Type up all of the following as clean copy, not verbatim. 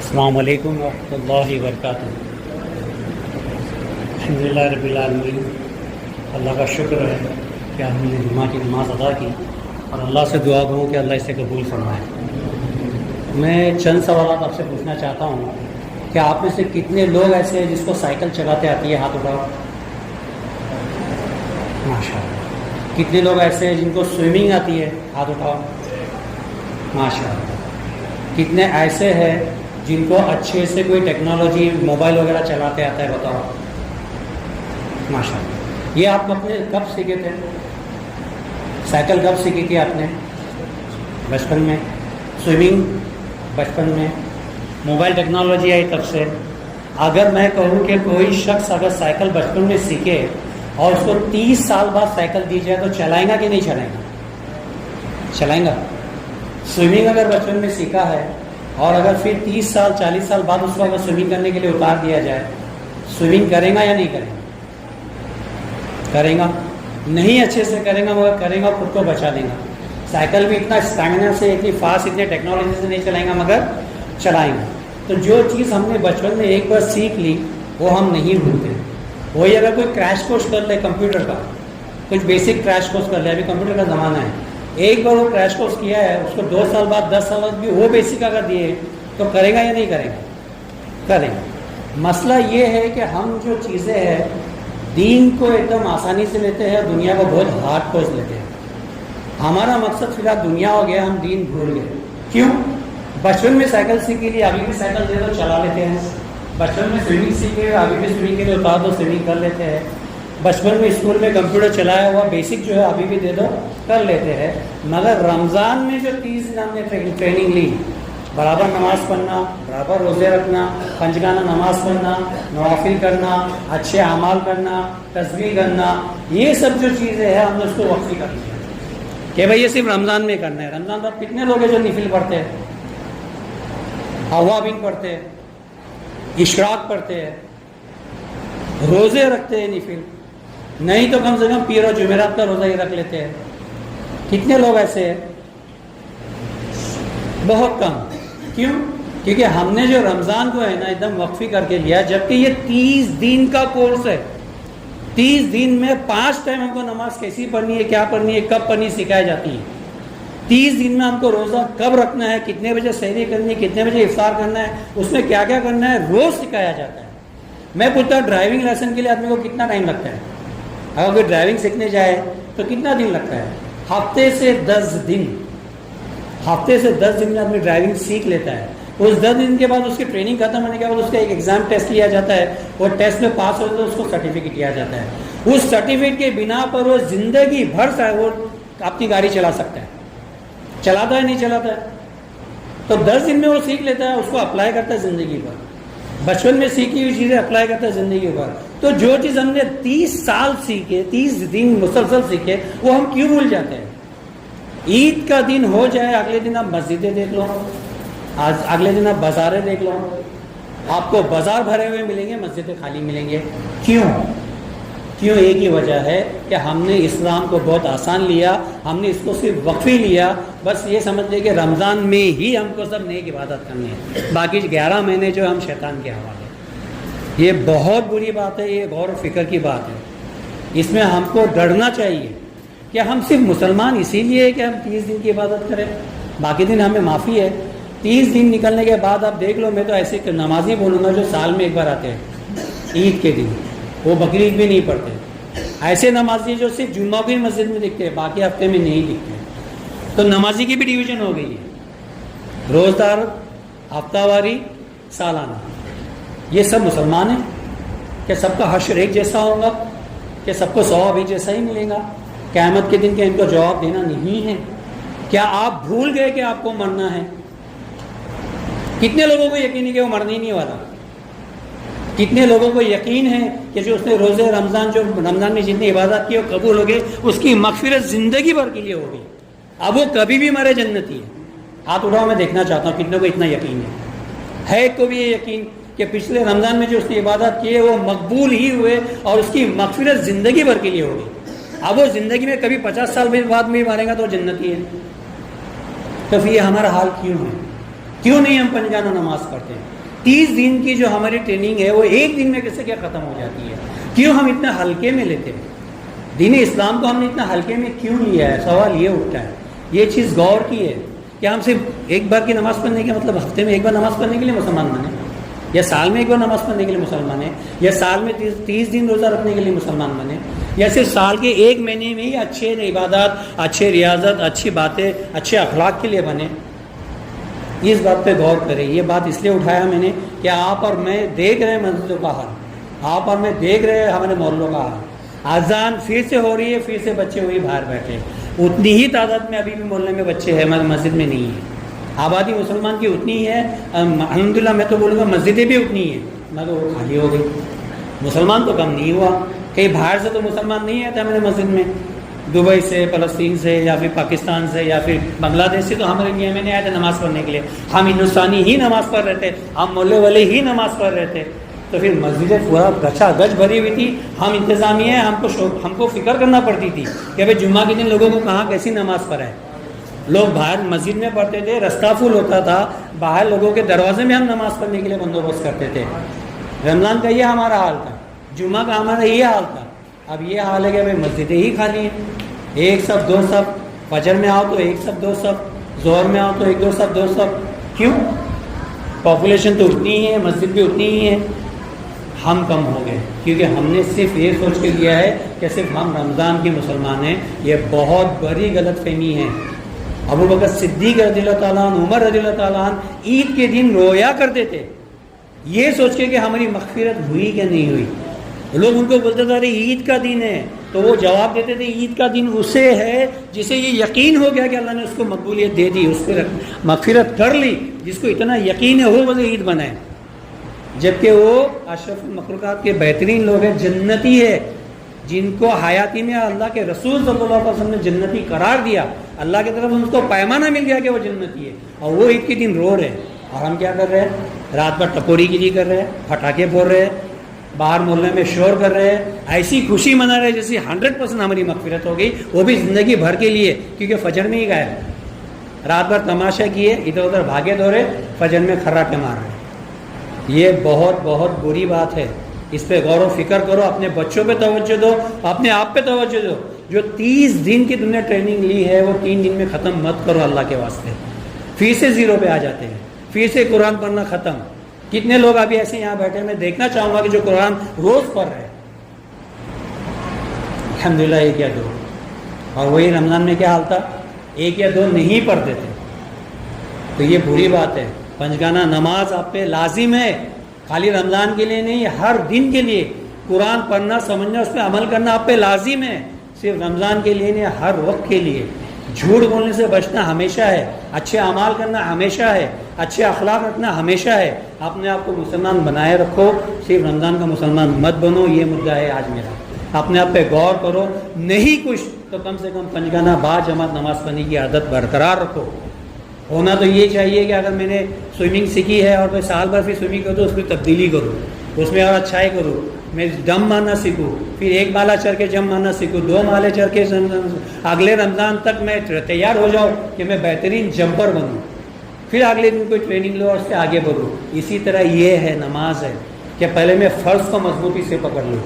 السلام علیکم ورحمۃ اللہ وبرکاتہ۔ الحمدللہ رب العالمین، اللہ کا شکر ہے کہ ہم نے جمعہ کی نماز ادا کی، اور اللہ سے دعا کروں کہ اللہ اسے قبول فرمائے۔ میں چند سوالات آپ سے پوچھنا چاہتا ہوں کہ آپ میں سے کتنے لوگ ایسے ہیں جس کو سائیکل چلاتے آتی ہے؟ ہاتھ اٹھاؤ۔ ماشاء اللہ۔ کتنے لوگ ایسے ہیں جن کو سوئمنگ آتی ہے؟ ہاتھ اٹھاؤ۔ ماشاء اللہ۔ کتنے ایسے ہیں جن کو اچھے سے کوئی ٹیکنالوجی موبائل وغیرہ چلاتے آتا ہے؟ بتاؤ۔ ماشاء اللہ۔ یہ آپ اپنے کب سیکھے تھے؟ سائیکل کب سیکھی تھی آپ نے؟ بچپن میں۔ سوئمنگ بچپن میں۔ موبائل ٹیکنالوجی آئی تب سے۔ اگر میں کہوں کہ کوئی شخص اگر سائیکل بچپن میں سیکھے اور اس کو 30 سال بعد سائیکل دی جائے تو چلائیں گا کہ نہیں چلائیں گا؟ چلائیں گا۔ سوئمنگ اگر بچپن میں سیکھا ہے اور اگر پھر 30 سال 40 سال بعد اس کو اگر سوئمنگ کرنے کے لیے اتار دیا جائے، سوئمنگ کرے گا یا نہیں کرے گا؟ کرے گا۔ نہیں اچھے سے کرے گا مگر کرے گا، خود کو بچا لے گا۔ سائیکل بھی اتنا اسٹیمنا سے، اتنی فاسٹ، اتنے ٹیکنالوجی سے نہیں چلائیں گا مگر چلائیں گا۔ تو جو چیز ہم نے بچپن میں ایک بار سیکھ لی وہ ہم نہیں بھولتے۔ وہی اگر کوئی کریش کورس کر لے کمپیوٹر کا، کچھ بیسک کریش کورس کر لے، ابھی کمپیوٹر کا زمانہ ہے، ایک بار وہ کریش کورس کیا ہے، اس کو 2 سال بعد 10 سال بعد بھی وہ بیسک اگر دیے تو کرے گا یا نہیں کرے گا؟ کرے گا۔ مسئلہ یہ ہے کہ ہم جو چیزیں ہیں دین کو ایک دم آسانی سے لیتے ہیں، دنیا کو بہت ہارڈ کورس لیتے ہیں۔ ہمارا مقصد فی الحال دنیا ہو گیا، ہم دین بھول گئے۔ کیوں؟ بچپن میں سائیکل سیکھی لی، ابھی بھی سائیکل دے دو چلا لیتے ہیں۔ بچپن میں سوئمنگ سیکھے، ابھی بھی سوئمنگ کے لیے اتار دو سوئمنگ کر لیتے ہیں۔ بچپن میں اسکول میں کمپیوٹر چلایا ہوا بیسک جو ہے ابھی بھی دے دو کر لیتے ہیں۔ مگر رمضان میں جو 30 دن ہم نے ٹریننگ لی، برابر نماز پڑھنا، برابر روزے رکھنا، پنجگانہ نماز پڑھنا، نوافل کرنا، اچھے اعمال کرنا، تسبیح کرنا، یہ سب جو چیزیں ہیں ہم نے اس کو وقفی کرنی ہے کہ بھائی یہ صرف رمضان میں کرنا ہے۔ رمضان بعد کتنے لوگ ہیں جو نفل پڑھتے ہیں، اوابین پڑھتے ہیں، اشراق پڑھتے ہیں، روزے رکھتے ہیں نفل؟ نہیں تو کم سے کم پیر و جمعرات کا روزہ ہی رکھ لیتے ہیں۔ کتنے لوگ ایسے ہیں؟ بہت کم۔ کیوں؟ کیونکہ ہم نے جو رمضان کو ہے نا ایک دم وقفی کر کے لیا، جبکہ یہ 30 دن کا کورس ہے۔ 30 دن میں 5 ٹائم ہم کو نماز کیسی پڑھنی ہے، کیا پڑھنی ہے، کب پڑھنی سکھائی جاتی ہے۔ 30 دن میں ہم کو روزہ کب رکھنا ہے، کتنے بجے سحری کرنی ہے، کتنے بجے افطار کرنا ہے، اس میں کیا کیا کرنا ہے، روز سکھایا جاتا ہے۔ میں پوچھتا ہوں ڈرائیونگ لیسن کے لیے آدمی کو کتنا ٹائم لگتا ہے؟ اگر کوئی ڈرائیونگ سیکھنے جائے تو کتنا دن لگتا ہے؟ ہفتے سے 10 دن۔ ہفتے سے 10 دن میں آدمی ڈرائیونگ سیکھ لیتا ہے۔ اس 10 دن کے بعد اس کی ٹریننگ ختم ہونے کے بعد اس کا ایک ایگزام ٹیسٹ لیا جاتا ہے، وہ ٹیسٹ میں پاس ہوتا ہے تو اس کو سرٹیفکیٹ دیا جاتا ہے۔ اس سرٹیفکیٹ کے بنا پر وہ زندگی بھر وہ اپنی گاڑی چلا سکتا ہے۔ چلاتا ہے نہیں چلاتا ہے؟ تو 10 دن میں وہ سیکھ لیتا ہے، اس کو اپلائی کرتا ہے زندگی بھر۔ بچپن میں سیکھی ہوئی چیزیں اپلائی کرتا ہے زندگی بھر۔ تو جو چیز ہم نے 30 سال سیکھے، 30 دن مسلسل سیکھے، وہ ہم کیوں بھول جاتے ہیں؟ عید کا دن ہو جائے، اگلے دن آپ مسجدیں دیکھ لو، اگلے دن آپ بازاریں دیکھ لو، آپ کو بازار بھرے ہوئے ملیں گے، مسجدیں خالی ملیں گے۔ کیوں؟ ایک ہی وجہ ہے کہ ہم نے اسلام کو بہت آسان لیا، ہم نے اس کو صرف وقفی لیا۔ بس یہ سمجھ لیں کہ رمضان میں ہی ہم کو سب نیک عبادت کرنی ہے، باقی 11 مہینے جو ہم شیطان کے حوالے۔ یہ بہت بری بات ہے، یہ غور و فکر کی بات ہے۔ اس میں ہم کو ڈرنا چاہیے کہ ہم صرف مسلمان اسی لیے کہ ہم 30 دن کی عبادت کریں، باقی دن ہمیں معافی ہے۔ 30 دن نکلنے کے بعد آپ دیکھ لو، میں تو ایسے نمازی بولوں گا جو سال میں ایک بار آتے ہیں عید کے دن، وہ بقرعید بھی نہیں پڑھتے۔ ایسے نمازی جو صرف جمعہ کی مسجد میں دکھتے ہیں، باقی ہفتے میں نہیں دکھتے۔ تو نمازی کی بھی ڈویژن ہو گئی ہے، روزدار، ہفتہ واری، سالانہ۔ یہ سب مسلمان ہیں؟ کہ سب کا حشر ایک جیسا ہوگا؟ کہ سب کو ثواب ایک جیسا ہی ملے گا قیامت کے دن؟ کہ ان کو جواب دینا نہیں ہے؟ کیا آپ بھول گئے کہ آپ کو مرنا ہے؟ کتنے لوگوں کو یقین ہے کہ وہ مرنے ہی نہیں والا؟ کتنے لوگوں کو یقین ہے کہ جو اس نے روزے رمضان میں جتنی عبادت کی وہ قبول ہو گئی، اس کی مغفرت زندگی بھر کے لیے ہوگی، اب وہ کبھی بھی مرے جنتی ہے؟ ہاتھ اٹھاؤ، میں دیکھنا چاہتا ہوں کتنے کو اتنا یقین ہے کو بھی یہ یقین کہ پچھلے رمضان میں جو اس نے عبادت کی ہے وہ مقبول ہی ہوئے اور اس کی مغفرت زندگی بھر کے لیے ہوگی۔ اب وہ زندگی میں کبھی 50 سال بعد میں مارے گا تو جنتی ہے۔ تو پھر یہ ہمارا حال کیوں ہے؟ کیوں نہیں ہم پنجگانہ نماز پڑھتے ہیں؟ 30 دن کی جو ہماری ٹریننگ ہے وہ ایک دن میں کیسے کیا ختم ہو جاتی ہے؟ کیوں ہم اتنا ہلکے میں لیتے ہیں؟ دین اسلام کو ہم نے اتنا ہلکے میں کیوں لیا ہے؟ سوال یہ اٹھتا ہے. یہ چیز غور کی ہے کہ ہم صرف ایک بار کی نماز پڑھنے کے مطلب ہفتے میں ایک بار نماز پڑھنے کے لیے مسلمان بنے، یا سال میں ایک بار نماز پڑھنے کے لیے مسلمان ہیں، یا سال میں 30 دن روزہ رکھنے کے لیے مسلمان بنے، یا صرف سال کے ایک مہینے میں ہی اچھے عبادات، اچھے ریاضت، اچھی باتیں، اچھے اخلاق کے لیے بنے؟ اس بات پہ غور کریں. یہ بات اس لیے اٹھایا میں نے کہ آپ اور میں دیکھ رہے ہیں مسجدوں کا حال، آپ اور میں دیکھ رہے ہیں ہمارے محلوں کا حال. اذان پھر سے ہو رہی ہے، پھر سے بچے وہی باہر بیٹھے، اتنی ہی تعداد میں ابھی بھی محلے میں بچے ہیں، مسجد میں نہیں ہے. آبادی مسلمان کی اتنی ہی ہے، الحمدللہ میں تو بولوں گا مسجدیں بھی اتنی ہیں، نہ تو وہ خالی ہو گئی. مسلمان تو کم نہیں ہوا، کہیں باہر سے تو مسلمان نہیں آتا ہمارے مسجد میں، دبئی سے، فلسطین سے، یا پھر پاکستان سے، یا پھر بنگلہ دیش سے تو ہمارے انڈیا میں نہیں آئے تھے نماز پڑھنے کے لیے. ہم ہندوستانی ہی نماز پڑھ رہے تھے، ہم محلے والے ہی نماز پڑھ رہے تھے. تو پھر مسجدیں پورا گچھا گچ بھری ہوئی تھی. ہم انتظامیہ ہیں، ہم کو فکر کرنا پڑتی تھی کہ بھائی جمعہ کے دن لوگوں کو کہاں کیسی نماز پڑھائے. لوگ باہر مسجد میں پڑھتے تھے، رستہ فل ہوتا تھا، باہر لوگوں کے دروازے میں ہم نماز پڑھنے کے لیے بندوبست کرتے تھے. رمضان کا یہ ہمارا حال تھا، جمعہ کا ہمارا یہ حال تھا. اب یہ حال ہے کہ بھائی مسجدیں ہی خالی ہیں، ایک صف دو صف، فجر میں آؤ تو ایک صف دو صف، ظہر میں آؤ تو ایک دو صف دو صف. کیوں؟ پاپولیشن تو اتنی ہی ہے، مسجد بھی اتنی ہی ہے، ہم کم ہو گئے کیونکہ ہم نے صرف یہ سوچ کے لیا ہے کہ صرف ہم رمضان کے مسلمان ہیں. یہ بہت بڑی غلط فہمی ہے. ابو بکر صدیق رضی اللہ تعالیٰ عنہ، عمر رضی اللہ تعالیٰ عنہ عید کے دن رویا کرتے تھے یہ سوچ کے کہ ہماری مغفرت ہوئی کہ نہیں ہوئی. لوگ ان کو بولتے تھے عید کا دن ہے، تو وہ جواب دیتے تھے عید کا دن اسے ہے جسے یہ یقین ہو گیا کہ اللہ نے اس کو مقبولیت دے دی، اس کو مغفرت کر لی. جس کو اتنا یقین ہے وہ بولے عید منائے، جبکہ وہ اشرف المخلوقات کے بہترین لوگ ہیں، جنتی ہے، جن کو حیاتی میں اللہ کے رسول صلی اللہ علیہ وسلم نے جنتی قرار دیا. اللہ کی طرف اس کو پیمانہ مل گیا کہ وہ جنتی ہے، اور وہ عید کے دن رو رہے ہیں. اور ہم کیا کر رہے ہیں؟ رات بھر ٹپوری گیری کر رہے ہیں، پٹاخے پھوڑ رہے ہیں، باہر محلے میں شور کر رہے ہیں، ایسی خوشی منا رہے ہیں جیسے 100% ہماری مغفرت ہو گئی، وہ بھی زندگی بھر کے لیے، کیونکہ فجر میں ہی گئے. رات بھر تماشا کیے، ادھر ادھر بھاگے دورے، فجر میں کھراٹے مار رہے. یہ بہت بہت بری بات ہے. اس پہ غور و فکر کرو، اپنے بچوں پہ توجہ دو، اپنے آپ پہ توجہ دو. جو 30 دن کی تم نے ٹریننگ لی ہے وہ 3 دن میں ختم مت کرو اللہ کے واسطے. پھر سے زیرو پہ آ جاتے ہیں، پھر سے قرآن پڑھنا ختم. کتنے لوگ ابھی ایسے یہاں بیٹھے، میں دیکھنا چاہوں گا کہ جو قرآن روز پڑھ رہے ہیں الحمدللہ 1 یا 2، اور وہی رمضان میں کیا حال تھا؟ 1 یا 2 نہیں پڑھتے تھے. تو یہ بری بات ہے. پنجگانہ نماز آپ پہ لازم ہے، خالی رمضان کے لیے نہیں، ہر دن کے لیے قرآن پڑھنا، سمجھنا، اس پہ عمل کرنا آپ پہ لازم ہے. صرف رمضان کے لیے نہیں، ہر وقت کے لیے. جھوٹ بولنے سے بچنا ہمیشہ ہے، اچھے اعمال کرنا ہمیشہ ہے، اچھے اخلاق رکھنا ہمیشہ ہے. اپنے آپ کو مسلمان بنائے رکھو، صرف رمضان کا مسلمان مت بنو. یہ مدعا ہے آج میرا. اپنے آپ پہ غور کرو، نہیں کچھ تو کم سے کم پنجگانہ با جماعت نماز پڑھنے کی عادت برقرار رکھو. ہونا تو یہ چاہیے کہ اگر میں نے سوئمنگ سیکھی ہے اور میں سال بھر پھر سوئمنگ کروں تو اس میں تبدیلی کروں، اس میں اور اچھائی کروں. میں دم مارنا سیکھوں، پھر 1 مالا چڑھ کے جم مارنا سیکھوں، 2 مالے چڑھ کے اگلے رمضان تک میں تیار ہو جاؤں کہ میں بہترین جمپر بنوں. پھر اگلے دن کوئی ٹریننگ لو اور اس سے آگے بڑھوں. اسی طرح یہ ہے نماز ہے کہ پہلے میں فرض کو مضبوطی سے پکڑ لوں،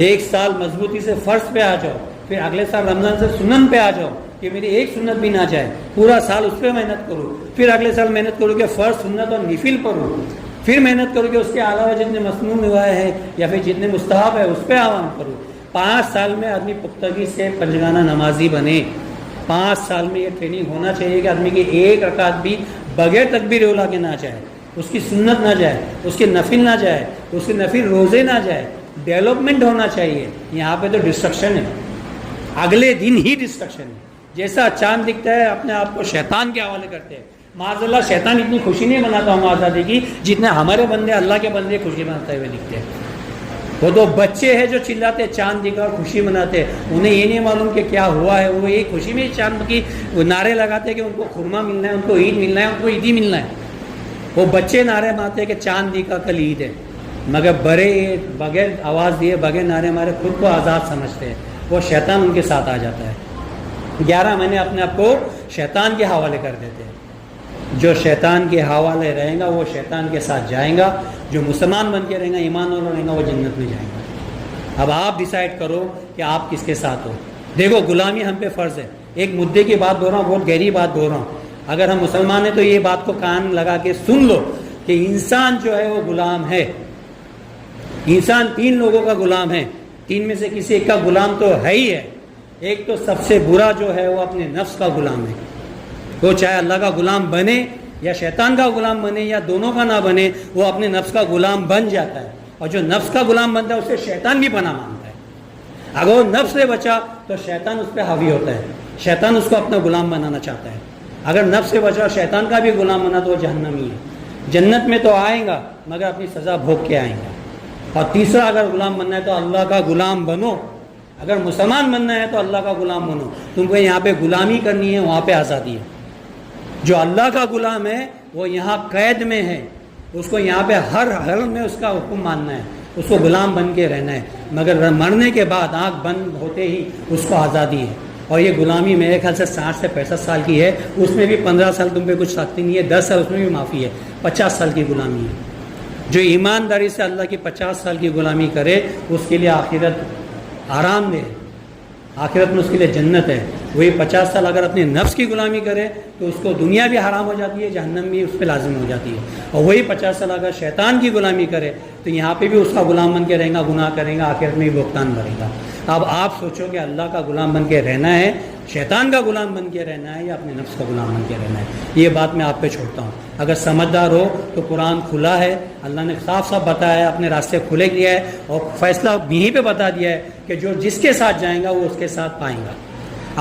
1 سال مضبوطی سے فرض پہ آ جاؤ، پھر اگلے سال رمضان سے سنن پہ آ جاؤ کہ میری ایک سنت بھی نہ جائے، پورا سال اس پہ محنت کروں. پھر اگلے سال محنت کروں کہ فرض، سنت اور نفل پڑھوں. پھر محنت کروں کہ اس کے علاوہ جتنے مسنون روایت ہے یا پھر جتنے مستحب ہے اس پہ عوام کروں. 5 سال میں آدمی پختگی سے پنجگانہ نمازی بنے. 5 سال میں یہ ٹریننگ ہونا چاہیے کہ آدمی کی 1 رکعت بھی بغیر تکبیر اولیٰ کے نہ جائے، اس کی سنت نہ جائے، اس کے نفل نہ جائے، اس کے نفل روزے نہ جائے. ڈیولپمنٹ ہونا چاہیے. یہاں پہ تو ڈسٹرکشن ہے، اگلے دن ہی ڈسٹرکشن ہے. جیسا چاند دکھتا ہے اپنے آپ کو شیطان کے حوالے کرتے ہیں. معاذ اللہ شیطان اتنی خوشی نہیں مناتا ہوں آزادی کی جتنے ہمارے بندے اللہ کے بندے خوشی مناتے ہوئے دکھتے ہیں. وہ تو بچے ہیں جو چلاتے چاند دکھا اور خوشی مناتے، انہیں یہ نہیں معلوم کہ کیا ہوا ہے. وہ ایک خوشی میں چاند کی نعرے لگاتے کہ ان کو خرما ملنا ہے، ان کو عید ملنا ہے، ان کو عیدی ملنا ہے. وہ بچے نعرے مارتے کہ چاند دکھا کل عید ہے، مگر بڑے بغیر آواز دیے بغیر نعرے مارے خود کو آزاد سمجھتے ہیں. وہ شیطان ان کے ساتھ آ جاتا ہے. 11 مہینے اپنے آپ کو شیطان کے حوالے کر دیتے ہیں. جو شیطان کے حوالے رہیں گا وہ شیطان کے ساتھ جائیں گا، جو مسلمان بن کے رہیں گا، ایمان والا رہیں گا، وہ جنت میں جائیں گا۔ اب آپ ڈیسائیڈ کرو کہ آپ کس کے ساتھ ہو۔ دیکھو غلامی ہم پہ فرض ہے، ایک مدعے کی بات بول رہا ہوں، بہت گہری بات بول رہا ہوں۔ اگر ہم مسلمان ہیں تو یہ بات کو کان لگا کے سن لو کہ انسان جو ہے وہ غلام ہے۔ انسان 3 لوگوں کا غلام ہے، 3 میں سے کسی ایک کا غلام تو ہے ہی ہے۔ ایک تو سب سے برا جو ہے وہ اپنے نفس کا غلام ہے، وہ چاہے اللہ کا غلام بنے یا شیطان کا غلام بنے یا دونوں کا نہ بنے، وہ اپنے نفس کا غلام بن جاتا ہے، اور جو نفس کا غلام بنتا ہے اسے شیطان بھی پناہ مانگتا ہے۔ اگر وہ نفس سے بچا تو شیطان اس پہ حاوی ہوتا ہے، شیطان اس کو اپنا غلام بنانا چاہتا ہے۔ اگر نفس سے بچا شیطان کا بھی غلام بنا تو وہ جہنمی ہے، جنت میں تو آئیں گا مگر اپنی سزا بھوگ کے آئیں گا۔ اور تیسرا اگر غلام بننا ہے تو اللہ کا غلام بنو، اگر مسلمان بننا ہے تو اللہ کا غلام بنو۔ تم کو یہاں پہ غلامی کرنی ہے، وہاں پہ آزادی ہے۔ جو اللہ کا غلام ہے وہ یہاں قید میں ہے، اس کو یہاں پہ ہر حال میں اس کا حکم ماننا ہے، اس کو غلام بن کے رہنا ہے، مگر مرنے کے بعد آنکھ بند ہوتے ہی اس کو آزادی ہے۔ اور یہ غلامی میرے خیال سے 60 سے 65 سال کی ہے، اس میں بھی 15 سال تم پہ کچھ سختی نہیں ہے، 10 سال اس میں بھی معافی ہے، 50 سال کی غلامی ہے۔ جو ایمانداری سے اللہ کی 50 سال کی غلامی کرے اس کے لیے آخرت آرام دہ ہے، آخرت میں اس کے لیے جنت ہے۔ وہی 50 سال اگر اپنے نفس کی غلامی کرے تو اس کو دنیا بھی حرام ہو جاتی ہے، جہنم بھی اس پہ لازم ہو جاتی ہے۔ اور وہی 50 سال اگر شیطان کی غلامی کرے تو یہاں پہ بھی اس کا غلام بن کے رہے گا، گناہ کرے گا، آخرت میں بھی بھگتان بھرے گا۔ اب آپ سوچو کہ اللہ کا غلام بن کے رہنا ہے، شیطان کا غلام بن کے رہنا ہے، یا اپنے نفس کا غلام بن کے رہنا ہے۔ یہ بات میں آپ پہ چھوڑتا ہوں۔ اگر سمجھدار ہو تو قرآن کھلا ہے، اللہ نے صاف صاف بتایا ہے، اپنے راستے کھلے کیا ہے، اور فیصلہ یہیں پہ بتا دیا ہے کہ جو جس کے ساتھ جائیں گا وہ اس کے ساتھ پائیں گا،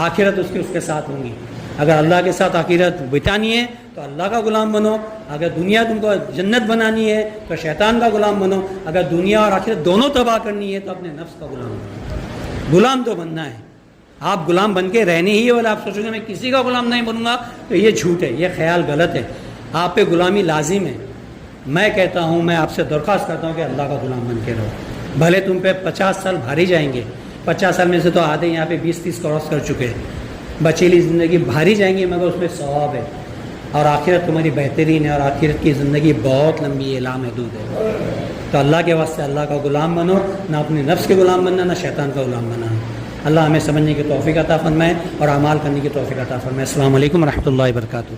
آخرت اس کے ساتھ ہوں گی۔ اگر اللہ کے ساتھ آخرت بتانی ہے تو اللہ کا غلام بنو، اگر دنیا تم کو جنت بنانی ہے تو شیطان کا غلام بنو، اگر دنیا اور آخرت دونوں تباہ کرنی ہے تو اپنے نفس کا غلام بنو۔ غلام تو بننا ہے، آپ غلام بن کے رہنے ہی ہے، اور آپ سوچو گے میں کسی کا غلام نہیں بنوں گا تو یہ جھوٹ ہے، یہ خیال غلط ہے۔ آپ پہ غلامی لازم ہے۔ میں کہتا ہوں، میں آپ سے درخواست کرتا ہوں کہ اللہ کا غلام بن کے رہو، بھلے تم پہ 50 سال بھاری جائیں گے، 50 سال میں سے تو آدھے یہاں پہ 20-30 کراس کر چکے ہیں، بچیلی زندگی بھاری جائیں گی مگر اس میں ثواب ہے، اور آخرت تمہاری بہترین ہے، اور آخرت کی زندگی بہت لمبی ہے، لامحدود ہے۔ تو اللہ کے واسطے اللہ کا غلام بنو، نہ اپنے نفس کے غلام بننا، نہ شیطان کا غلام بننا۔ اللہ ہمیں سمجھنے کی توفیق عطا فرمائے اور اعمال کرنے کی توفیق عطا فرمائے۔ السلام علیکم ورحمۃ اللہ وبرکاتہ۔